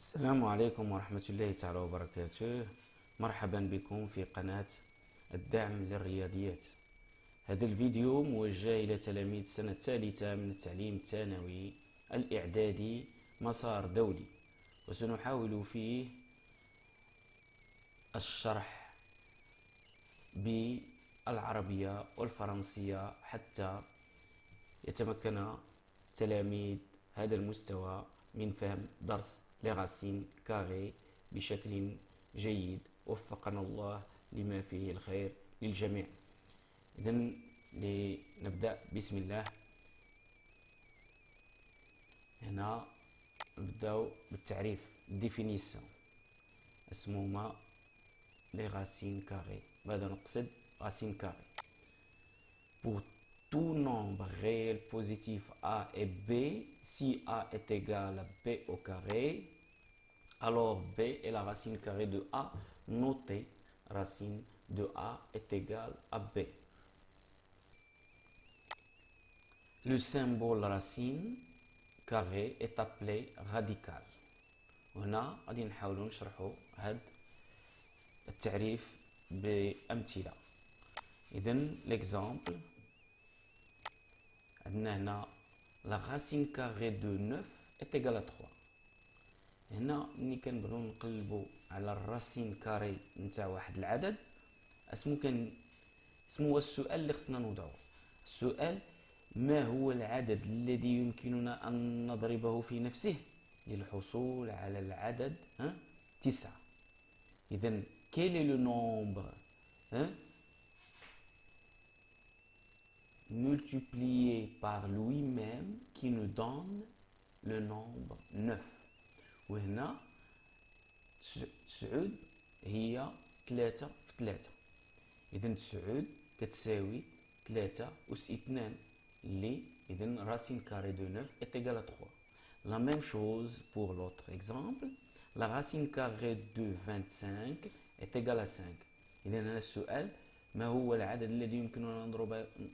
السلام عليكم ورحمة الله تعالى وبركاته. مرحبا بكم في قناة الدعم للرياضيات. هذا الفيديو موجه إلى تلاميذ السنة الثالثة من التعليم الثانوي الإعدادي مسار دولي، وسنحاول فيه الشرح بالعربية والفرنسية حتى يتمكن تلاميذ هذا المستوى من فهم درس les racines carrées بشكل جيد. وفقنا الله لما فيه الخير للجميع. إذن لنبدأ بسم الله. هنا نبدأ بالتعريف définition. اسمهما les racines carrées. ماذا نقصد racine carrée؟ Pour tout nombre réel positif a et b, si a est égal à b au carré, alors b est la racine carrée de a. Notez, racine de a est égale à b. Le symbole racine carrée est appelé radical. هنا غادي نحاولوا نشرحوا هذا التعريف بأمثلة. إذن l'exemple عندنا هنا la racine carrée de 9 est égale à 3. هنا ملي كنبغيو نقلبوا على الراسين كاري نتاع واحد العدد، اسمو هو السؤال اللي خصنا نوضعه. السؤال: ما هو العدد الذي يمكننا أن نضربه في نفسه للحصول على العدد 9. إذن quel est le nombre multiplié par lui-même qui nous donne le nombre 9. وهنا 9 هي 3 في 3. إذن 9 كتساوي 3 أس 2 اللي إذن racine carrée de 9 est égale à 3. La même chose pour l'autre exemple. La racine carrée de 25 est égale à 5. إذن هنا السؤال: ما هو العدد الذي يمكننا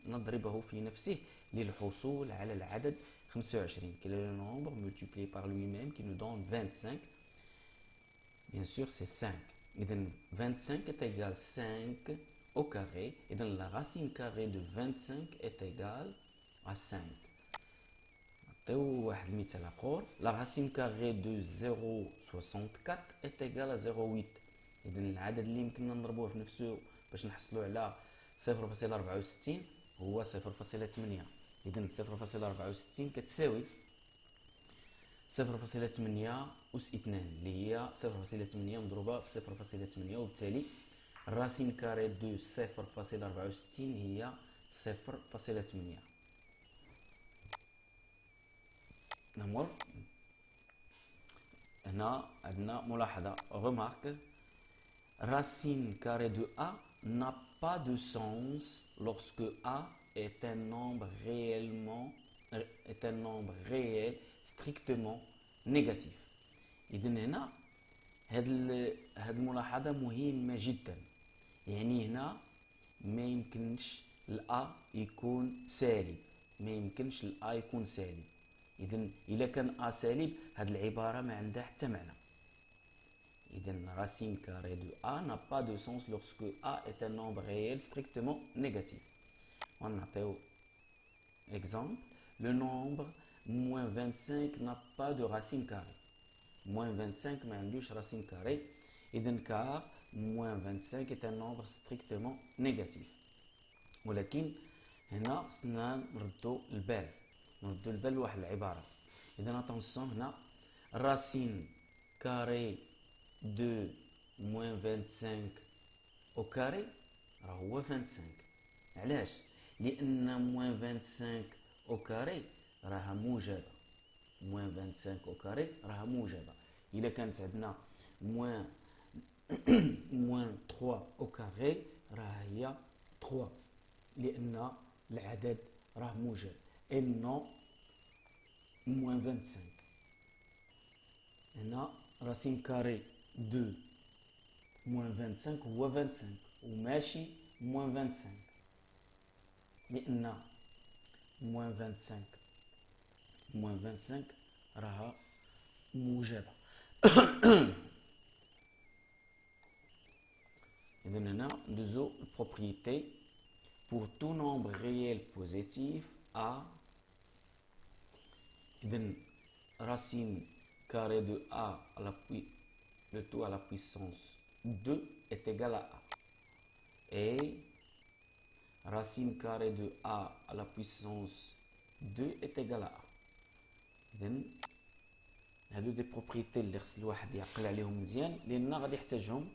نضربه في نفسه للحصول على العدد 25. Quel est le nombre multiplié par lui-même qui nous donne 25? Bien sûr, c'est 5. إذن 25 est égal à 5 au carré. إذن la racine carrée de 25 est égale à 5. نعطيو واحد المثال آخر. La racine carrée de 0.64 est égale à 0.8. إذن العدد اللي يمكننا نضربوه في نفسه باش نحصلوا على 0.64 هو 0.8. إذن 0.64 كتساوي 0.8 أس 2 اللي هي 0.8 مضروبة في 0.8، وبالتالي الراسين كاري دو 0.64 هي 0.8. نمر هنا عندنا ملاحظة remarque. Racine carrée de a n'a pas de sens lorsque a est un nombre réel strictement négatif. إذن هنا هاد الملاحظة مهمة جدا. يعني هنا ما يمكنش الأ يكون سالب، ما يمكنش الأ يكون سالب. إذن إذا كان أ سالب هاد العبارة ما عندها حتى معنى. إذن racine carrée de a n'a pas de sens lorsque a est un nombre réel strictement négatif. ونعطيو exemple. Le nombre moins 25 n'a pas de racine carrée. Moins 25 ما عندوش racine carrée. إذن car moins 25 est un nombre strictement négatif. ولكن هنا خصنا نردو البال لواحد العبارة. إذن attention هنا racine carrée de moins 25 au carré راه هو 25. علاش؟ لأن moins 25 au carré راها موجبة. moins 25 au carré راها موجبة. إلا كانت عندنا moins 3 au carré راها هي 3 لأن العدد راه موجب. et non moins 25. هنا racine carrée de moins 25 هو 25 وماشي moins 25 لأن moins 25 راها موجبة. إذا هنا ندوزو البروبريتي pour tout nombre réel positif A. إذا racine carrée de A à le tout à la puissance 2 est égal à A. Et racine carrée de A à la puissance 2 est égal à A. إذا هادو دي بروبريتي اللي خص الواحد يعقل عليهم مزيان لأن غادي يحتاجهم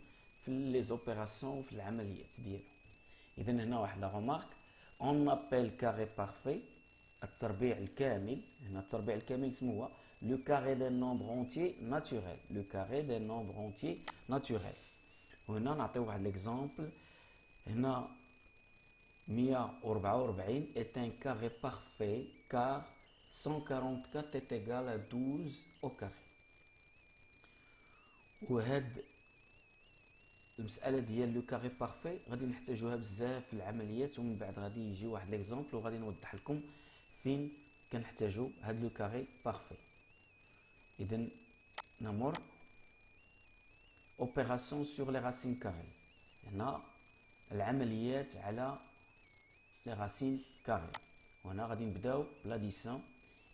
في لي زوبيراسيون وفي العمليات ديالو. إذا هنا واحد لا غومارك اون ابل كاري بارفي التربيع الكامل. هنا التربيع الكامل سموه لو كاري دان نومبر اونتيي ناتوريل. لو كاري دان نومبر اونتيي ناتوريل. وهنا نعطيو واحد ليكزامبل. هنا 144 est un carré parfait car 144 est égal à 12 au carré. وهاد المسألة ديال لو كاري بارفي غادي نحتاجوها بزاف في العمليات، ومن بعد غادي يجي واحد ليكزامبل وغادي نوضح لكم فين كنحتاجو هاد لو كاري بارفي. إذا نمر اوبيراسيون سور لي راسين كاري. هنا العمليات على لي راسين كاري، وهنا غادي نبداو بلاديسيون.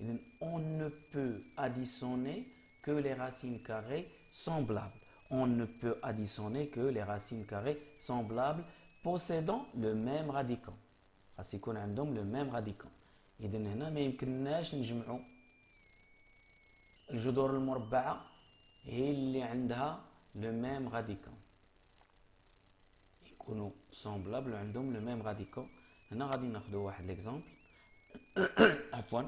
إذا on ne peut additionner que les racines carrées semblables. On ne peut additionner que les racines carrées semblables possédant le même radicand. خاص يكون عندهم le même radicand. إذا هنا ما يمكنناش نجمعوا الجذور المربعة هي اللي عندها le même radicand. يكونوا semblables وعندهم le même radicand. هنا غادي ناخذوا واحد l'exemple. عفوا.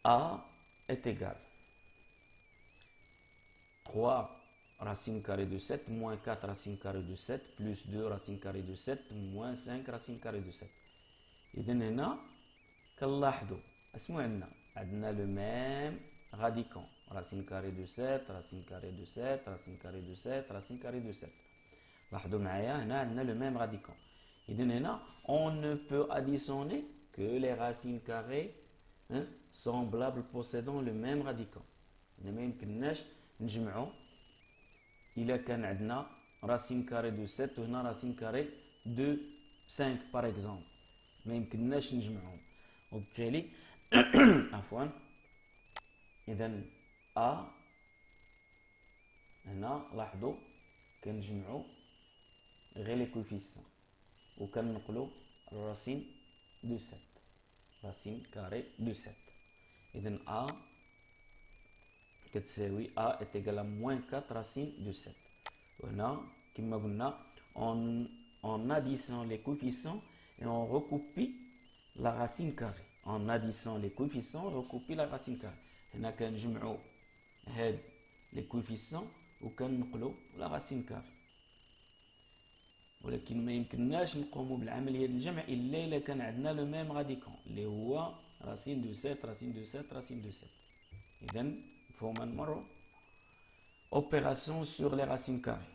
A est égal 3 racine carrée de 7 moins 4 racine carrée de 7 plus 2 racine carrée de 7 moins 5 racine carrée de 7. إذا هنا كنلاحظوا اسمو عندنا le même radicand. racine carrée de 7 racine carrée de 7 racine carrée de 7 racine carrée de 7. لاحظوا معايا هنا عندنا le même radicand. إذا هنا on ne peut additionner que les racines carrées semblables possédant le même radicand. هنا ما يمكنناش نجمعوا إلا كان عندنا racine carrée de 7 وهنا racine carrée de 5 par exemple، ما يمكنناش نجمعهم، وبالتالي عفوا. إذا A هنا لاحظوا كنجمعوا غير لي كوفيسيون وكننقلوا الراسين دو 7 racine carrée de 7. إذا A كتساوي A est égal à moins 4 racine de 7. وهنا كما قلنا on additionne les coefficients et on recopie la racine carrée. En additionne les coefficients on recopie la racine carrée. هنا كنجمعوا هاد les coefficients وكننقلوا la racine carrée. ولكن ما يمكنناش نقوموا بالعمليه ديال الجمع الا كان عندنا لو ميم راديكون اللي هو راسين دو 7 راسين دو 7 راسين دو 7. اذا فهما نمروا opération sur les racines carrées.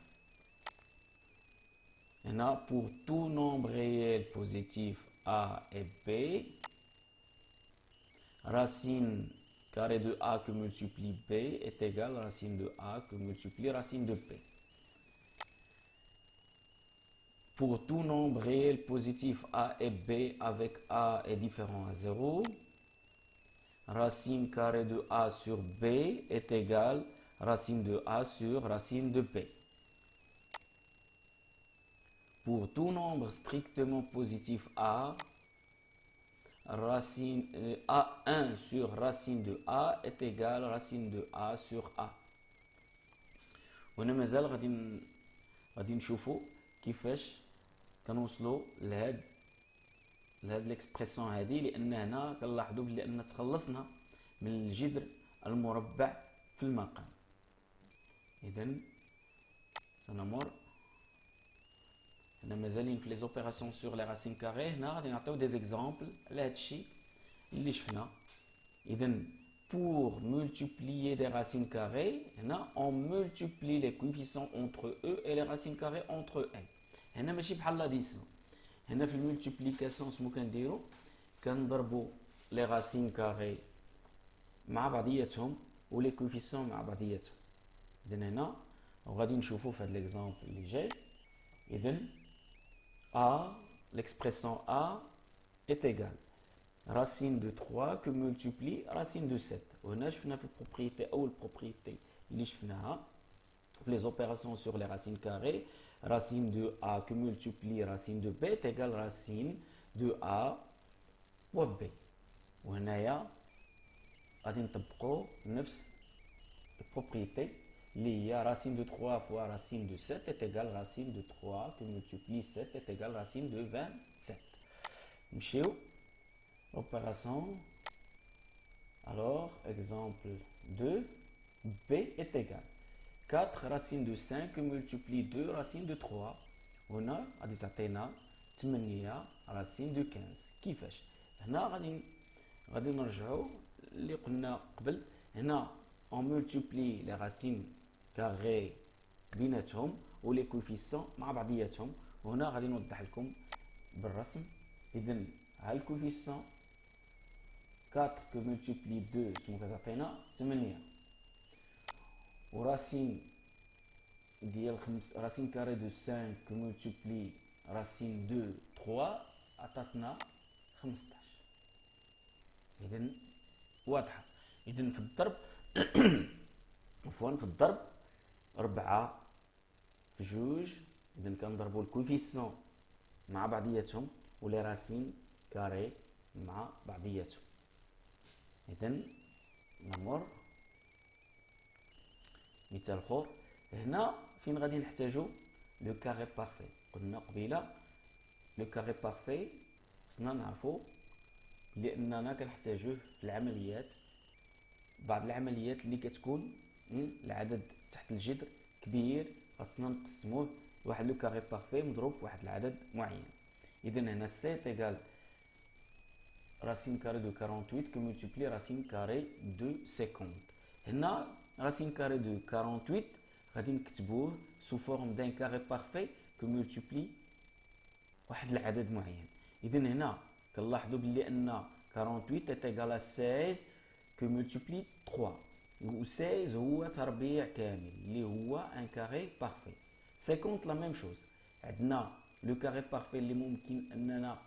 هنا pour tout nombre réel positif a et b, racine carrée de a que multiplie b est égale à racine de a que multiplie racine de b. Pour tout nombre réel positif a et b avec a est différent à 0, racine carrée de a sur b est égale racine de a sur racine de b. Pour tout nombre strictement positif a, racine a1 sur racine de a est égale racine de a sur a. وهنا مازال غادي نشوفوا كيفاش كنوصلوا لهاد ليكسبريسيون هذه، لان هنا كنلاحظوا بلي ان تخلصنا من الجذر المربع في المقام. اذا سنمر هنا مازالين في لي زوبيراسيون سور لي راسين كاري. هنا غادي نعطيو دي زيكزامبل على هادشي اللي شفنا. اذا pour multiplier des racines carrées, هنا on multiplie les coefficients entre eux et les racines carrées entre elles. هنا ماشي بحال لاديسيون. هنا في الملتيبليكاسيون شنو كنديرو؟ كنضربوا لي راسين كاري مع بعضياتهم و لي كوفيسيون مع بعضياتهم. اذا هنا وغادي نشوفوا في هذا ليكزامبل اللي جاي. اذا a l'expression a est égale racine de 3 que multiplie racine de 7. وهنا شفنا في البروبريتي اول بروبريتي اللي شفناها في les opérations sur les racines carrées, racine de a que multiplie racine de b est égale racine de a و b. وهنايا غادي نطبقوا نفس البروبريتي اللي هي racine de 3 fois racine de 7 est égale racine de 3 que multiplie 7 est égale racine de 27. نمشيو opération. Alors, exemple 2, b est égal 4 racine de 5 multiplie 2 racine de 3. هنا غادي تعطينا 8 racine de 15. كيفاش؟ هنا غادي نرجعوا اللي قلنا قبل. هنا on multiplie les racines carrées بيناتهم و les coefficients مع بعضياتهم. وهنا غادي نوضح لكم بالرسم. اذا ها الكوفيسيون 4 que multiplie 2 شنو كتعطينا 8. وراسين ديال racine carrée de 5 que multiplie racine de 3 عطاتنا 15. اذا واضحه. اذا في الضرب عفوا في الضرب 4 في 2. اذا كنضربوا الكوفيسيون مع بعضياتهم ولي راسين كاري مع بعضياتهم. اذا نمر مثال اخر. هنا فين غادي نحتاجو لو كاري بارفي. قلنا قبيله لو كاري بارفي خصنا نعرفو لاننا كنحتاجوه في العمليات. بعض العمليات اللي كتكون العدد تحت الجذر كبير خاصنا نقسموه واحد لو كاري بارفي مضروب في واحد العدد معين. اذا هنا سي ايغال racine carrée de 48 que multiplie racine carrée de 50. هنا racine carrée de 48 غادي نكتبوه sous forme d'un carré parfait que multiplie واحد العدد معين. اذا هنا كنلاحظوا بلي ان 48 est égal à 16 que multiplie 3. و 16 هو تربيع كامل اللي هو ان كاري بارفي. 50 لا ميم شوز. عندنا لو كاري بارفي اللي ممكن اننا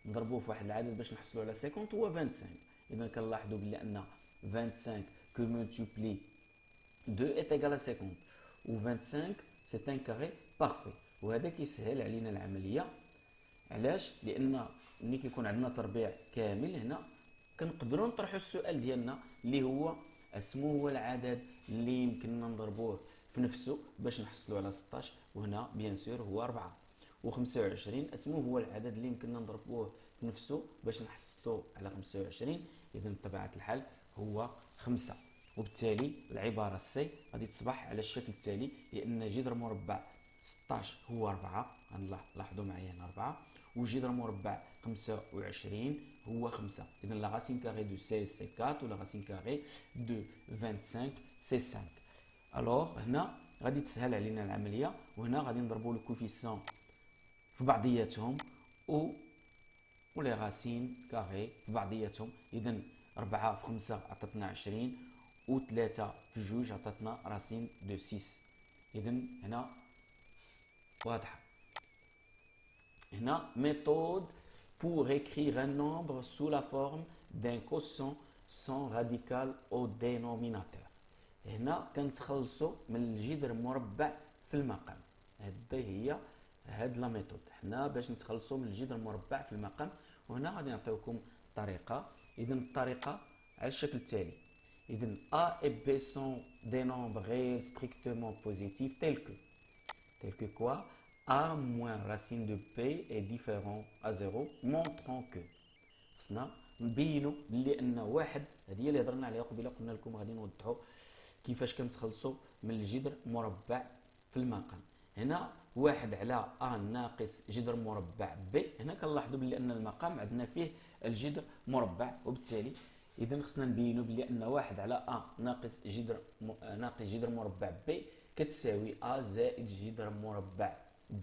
نضربوه في واحد العدد باش نحصلوا على 50 هو 25. اذا كنلاحظوا بلي ان 25 que multiplie 2 est égal à 50 و 25 c'est un carré parfait. وهذا كيسهل علينا العمليه. علاش؟ لان ملي كيكون عندنا تربيع كامل هنا كنقدروا نطرحوا السؤال ديالنا اللي هو اسمو هو العدد اللي يمكننا نضربوه في نفسه باش نحصلوا على 16. وهنا بيان سور هو 4. و25 اسمو هو العدد اللي يمكننا نضربوه في نفسه باش نحصلوا على 25. اذا بطبيعه الحال هو 5. وبالتالي العباره سي غادي تصبح على الشكل التالي. لان جذر مربع 16 هو 4. لاحظوا معايا هنا 4. وجذر مربع 25 هو 5. اذا لا راسين كاري دو 16 سي 4 ولا راسين كاري دو 25 سي 5. الوغ هنا غادي تسهل علينا العمليه. وهنا غادي نضربوا الكوفيسيون في بعضياتهم و لي راسين كاري في بعضياتهم. اذا 4 في 5 عطاتنا 20 و 3 في 2 عطاتنا راسين دو 6. اذا هنا واضحه. هنا méthode pour écrire un nombre sous la forme d'un quotient sans radical au dénominateur. هنا كنتخلصوا من الجذر مربع في المقام. هذه هي لا ميثود. حنا باش نتخلصوا من الجذر المربع في المقام. وهنا غادي نعطيوكم طريقه. اذا الطريقه على الشكل التالي. اذا a et b sont des nombres réels strictement positifs tels que quoi a moins racine de b est différent à 0 montrant que. خصنا نبينوا بلي ان واحد هذه اللي هضرنا عليها قبيله. قلنا لكم غادي نوضحوا كيفاش كنتخلصوا من الجذر مربع في المقام. هنا واحد على ا ناقص جذر مربع ب. هنا كنلاحظوا بلي ان المقام عندنا فيه الجذر مربع. وبالتالي اذا خصنا نبينوا بلي ان واحد على ا ناقص جذر مربع ب كتساوي ا زائد جذر مربع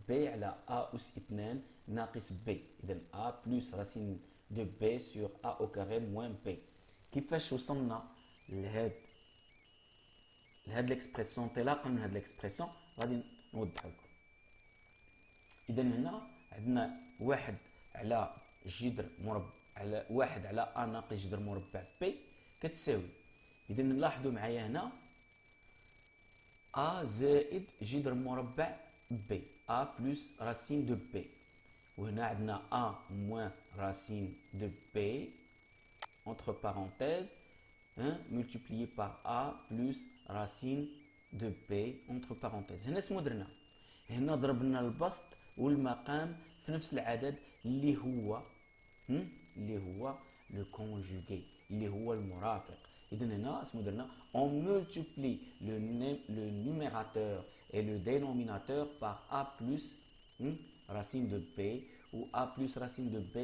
ب على ا أس 2 ناقص ب. اذا ا بلس راسين دو ب سور ا او كاري موان ب. كيفاش وصلنا لهاد هاد ليكسبرسيون انطلاقا من هاد ليكسبرسيون غادي نوضحو لكم. اذا هنا عندنا واحد على جذر مربع على واحد على ا ناقص جذر مربع بي كتساوي، اذا نلاحظوا معايا هنا ا زائد جذر مربع بي، ا بلس راسين دو بي، وهنا عندنا ا موان راسين دو بي entre parenthèses multiplié par a plus racine de b entre parenthèses. هنا اسمو درنا، هنا ضربنا البسط والمقام في نفس العدد اللي هو لو كونجوغي اللي هو المرافق. اذا هنا اسمو درنا on multiplie le numérateur et le dénominateur par a plus racine de b ou a plus racine de b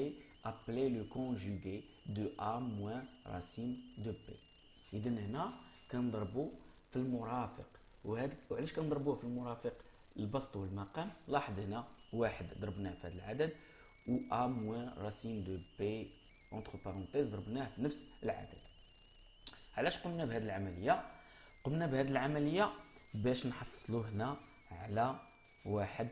appelé le conjugué de a moins racine de b. اذا هنا كنضربو في المرافق، وعلاش كنضربوه في المرافق البسط والمقام؟ لاحظ هنا واحد ضربناه في هذا العدد و ا موان راسين دو بي اونتر بارونتيز ضربناه في نفس العدد. علاش قمنا بهذه العمليه؟ قمنا بهذه العمليه باش نحصلوا هنا على واحد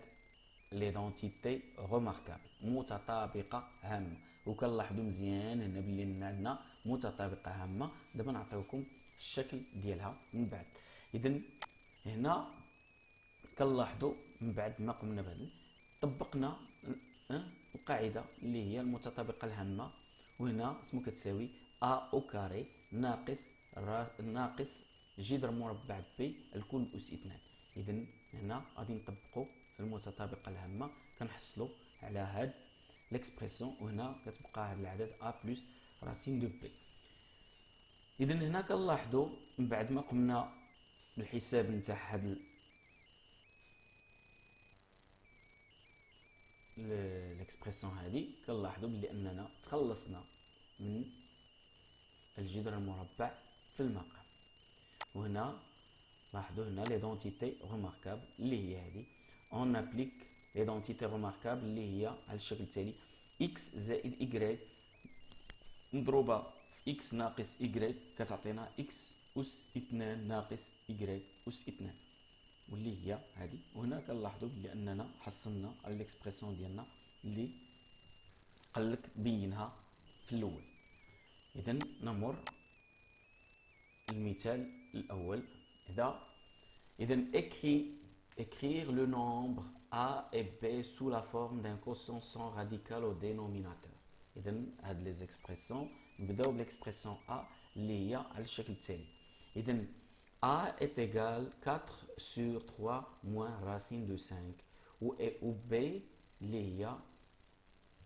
ليدونتيتي روماركابل متطابقه هامه، وكنلاحظوا مزيان هنا بلي عندنا متطابقه هامه. دابا نعطيوكم الشكل ديالها من بعد. اذا هنا كنلاحظوا من بعد ما قمنا بهذا طبقنا القاعده اللي هي المتطابقه الهامه، وهنا اسمو كتساوي ا او كاري ناقص جذر مربع بي الكل اس 2. اذا هنا غادي نطبقوا المتطابقه الهامه كنحصلوا على هاد ليكسبرسيون، وهنا كتبقى هاد العدد ا بلس راسين دو بي. اذا هنا كنلاحظوا من بعد ما قمنا بالحساب نتاع هاد ليكسبرسيون هادي، كنلاحظوا بلي اننا تخلصنا من الجذر المربع في المقام. وهنا لاحظوا هنا ليدونتيتي روماركابل اللي هي هذه اون ابليك ليدونتيتي روماركابل اللي هي على الشكل التالي اكس زائد ايكغيك مضروبه في اكس ناقص ايكغيك كتعطينا اكس اس 2 ناقص ايكغيك اس 2 واللي هي هذه. وهنا كنلاحظوا بلي اننا حصلنا على ليكسبرسيون ديالنا اللي قالك بينها في الاول. اذا نمر المثال الاول. إذا écrire le nombre a et b sous la forme d'un quotient sans radical au dénominateur. إذا هاد les expressions نبداو بالexpression a اللي هي على الشكل التالي. إذا a est égal 4 sur 3 moins racine de 5 ou b اللي هي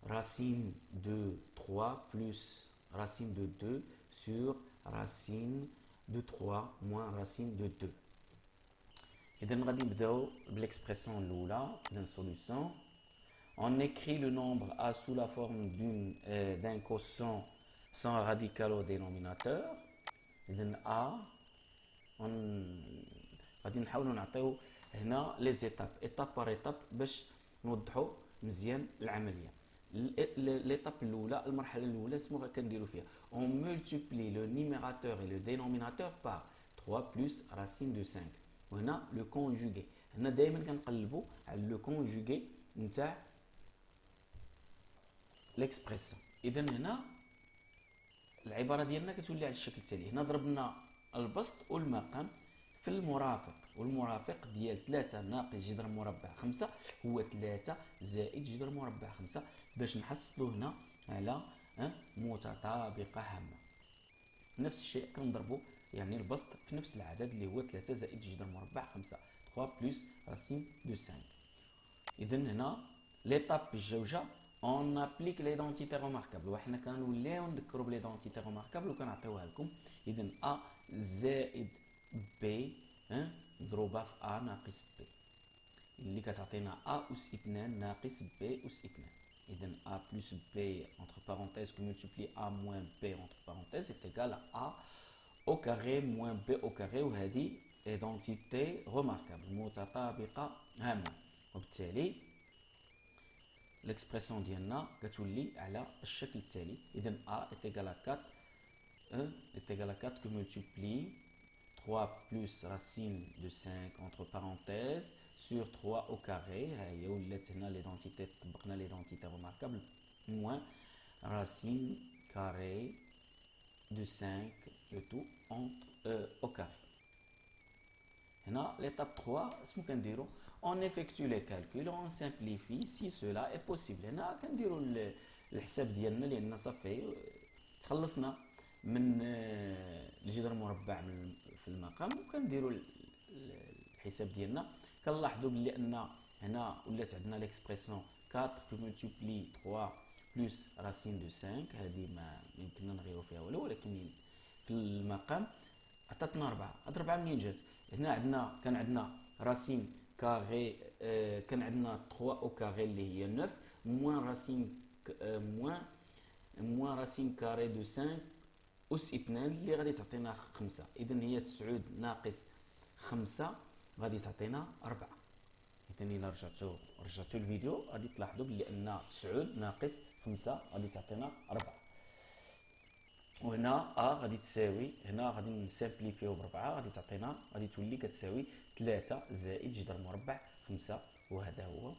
racine de 3 plus racine de 2 sur racine de 3 moins racine de 2. إذا غادي نبداو بالإكسبرسيون الأولى. إذا solution. On écrit le nombre a sous la forme d'un quotient sans radical au dénominateur. إذا a غادي نحاولوا نعطيو هنا لي زيتاب ايتاب بار ايتاب باش نوضحوا مزيان العمليه. ليتاب الاولى المرحله الاولى اسمو كنديروا فيها on multiplie le numérateur et le dénominateur par 3 plus racine de 5. وهنا لو كونجوغي، هنا دائما كنقلبوا على لو كونجوغي نتاع ليكسبرسيون. اذا هنا العباره ديالنا كتولي على الشكل التالي. هنا ضربنا البسط والمقام في المرافق، والمرافق ديال 3 ناقص جذر مربع 5 هو 3 زائد جذر مربع 5 باش نحصلوا هنا على متطابقه هامه. نفس الشيء كنضربوا يعني البسط في نفس العدد اللي هو 3 زائد جذر مربع 5 3 بلس راسين دو 5. اذا هنا ليطاب الجوجه اون ابليك ليدونتيتي روماركابل، وحنا كنوليو نذكروا بليدونتيتي روماركابل وكنعطيوها لكم. اذا ا زائد بي مضروبه في ا ناقص بي اللي كتعطينا ا اس 2 ناقص بي اس 2. اذا ا بلس بي entre parenthèses que multiplie a moins b entre parenthèses est égal à a au carré moins b au carré، وهذه ايدونتيتي روماركابل متطابقه هامه. وبالتالي l'expression ديالنا كتولي على الشكل التالي. اذا a est égal à 4 est égal à 4 que multiplie 3 plus racine de 5 entre parenthèses sur 3 au carré. هي ولات هنا l'identité, طبقنا l'identité remarquable, moins racine carrée de 5 le tout au carré. Hna, l'étape 3, ce qu'on dit, on effectue les calculs, on simplifie si cela est possible. هنا كنديروا الحساب ديالنا لان صافي تخلصنا من الجذر المربع في المقام وكنديروا الحساب ديالنا. كنلاحظوا بلي ان هنا ولات عندنا ليكسبرسيون 4 ملتيبلي 3 بلس راسين دو 5. هذه ما يمكننا نغيروا فيها والو، ولكن في المقام عطاتنا 4. هاد 4 منين جات؟ هنا كان عندنا راسين كاري، كان عندنا 3 او كاري اللي هي 9 موان راسين موان راسين كاري دو 5 أس 2 اللي غادي تعطينا 5. إذا هي 9 ناقص 5 غادي تعطينا 4. إذا إلا رجعتو الفيديو غادي تلاحظوا بلي أن 9 ناقص 5 غادي تعطينا 4. وهنا غادي تساوي، هنا غادي نسامبليفيو ب 4 غادي تعطينا، غادي تولي كتساوي 3 زائد جذر مربع 5. وهذا هو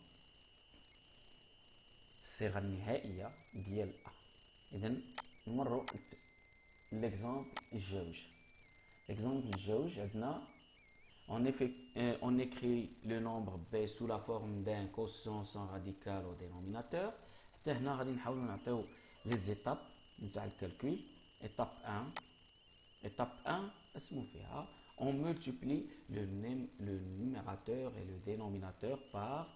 الصيغة النهائية ديال أ. إذا نمروا l'exemple الجوج. L'exemple الجوج عندنا on écrit le nombre b sous la forme d'un quotient sans radical au dénominateur. حتى هنا غادي نحاولوا نعطيو لي زيتاب نتاع الكالكول. étape 1 اسمو فيها on multiplie le numérateur et le dénominateur par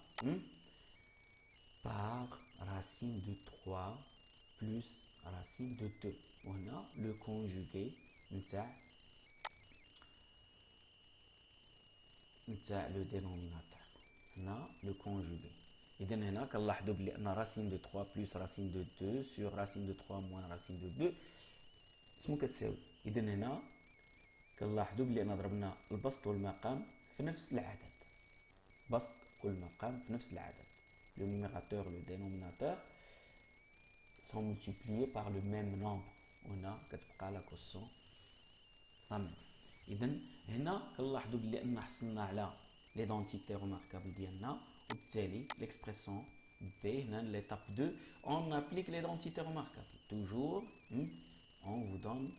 racine de 3 plus racine de 2. وهنا le conjugué نتاع le dénominateur. هنا le conjugué. إذا هنا كنلاحظوا بلي أن racine de 3 plus racine de 2 sur racine de 3 moins racine de 2 شنو كتساوي؟ إذا هنا كنلاحظوا بلي أن ضربنا البسط والمقام في نفس العدد. بسط والمقام في نفس العدد. Le numérateur et le dénominateur sont multipliés par le même nombre. وهنا كتبقى لا كوسيون لا ميم. إذا هنا كنلاحظوا بلي أن حصلنا على ليدونتيتي روماركابل ديالنا، وبالتالي l'expression B هنا l'étape 2 on applique l'identité remarquable. Toujours on vous donne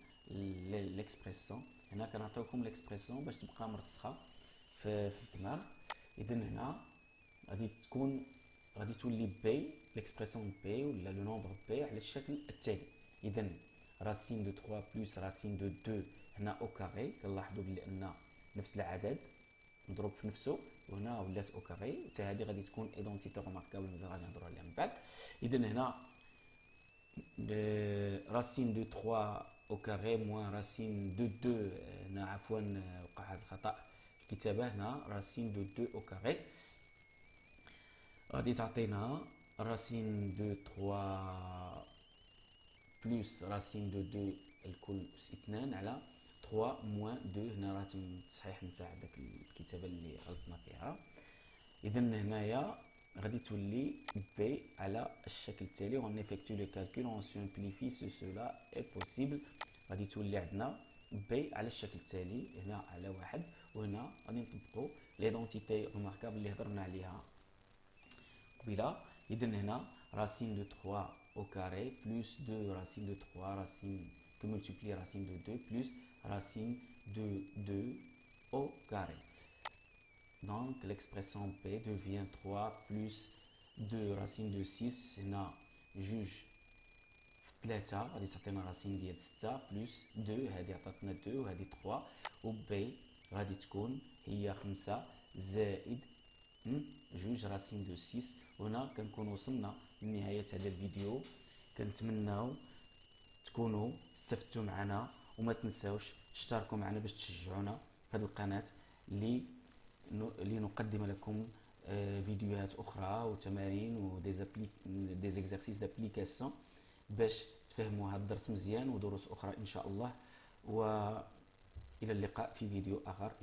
l'expression. هنا كنعطيوكم l'expression باش تبقى مرسخة في الدماغ. إذا هنا غادي تولي بي l'expression بي ولا لو نومبر بي على الشكل التالي. إذا راسين دو 3 بلس راسين دو 2 هنا او كاري، كنلاحظوا بلي ان نفس العدد مضروب في نفسه، وهنا ولات او كاري. حتى هذه غادي تكون ايدونتيتي روماركابل مازال غادي نهضروا عليها من بعد. اذا هنا راسين دو 3 او كاري موان راسين دو 2، هنا عفوا وقع هذا الخطا في الكتابه، هنا راسين دو 2 او كاري غادي تعطينا راسين دو 3 بلس راسين دو 2 الكل أس 2 على 3 موان 2. هنا راه تم التصحيح نتاع داك الكتابه اللي غلطنا فيها. اذا هنايا غادي تولي بي على الشكل التالي. on effectue le calcul on simplifie si cela est possible. غادي تولي عندنا بي على الشكل التالي، هنا على 1، وهنا غادي نطبقوا ليدونتيتي روماركابل اللي هضرنا عليها قبيله. اذا هنا racine de 3 au carré plus 2 racine de 3 racine que multiplie racine de 2 plus racine de 2 au carré. Donc l'expression P devient 3 plus 2 racine de 6 هنا جوج في 3 غادي تعطينا راسين ديال 6 بلس 2 هذه عطاتنا 2 وهذه 3 و B غادي تكون هي 5 زائد جوج راسين دو 6. وهنا كنكون وصلنا لنهاية هذا الفيديو. كنتمناو تكونوا استفدتوا معنا، وما تنساوش تشتركوا معنا باش تشجعونا في هذه القناة اللي نقدم لكم فيديوهات اخرى وتمارين ودي زيكزارسيس دابليكاسيون باش تفهموا هذا الدرس مزيان ودروس اخرى ان شاء الله. والى اللقاء في فيديو اخر.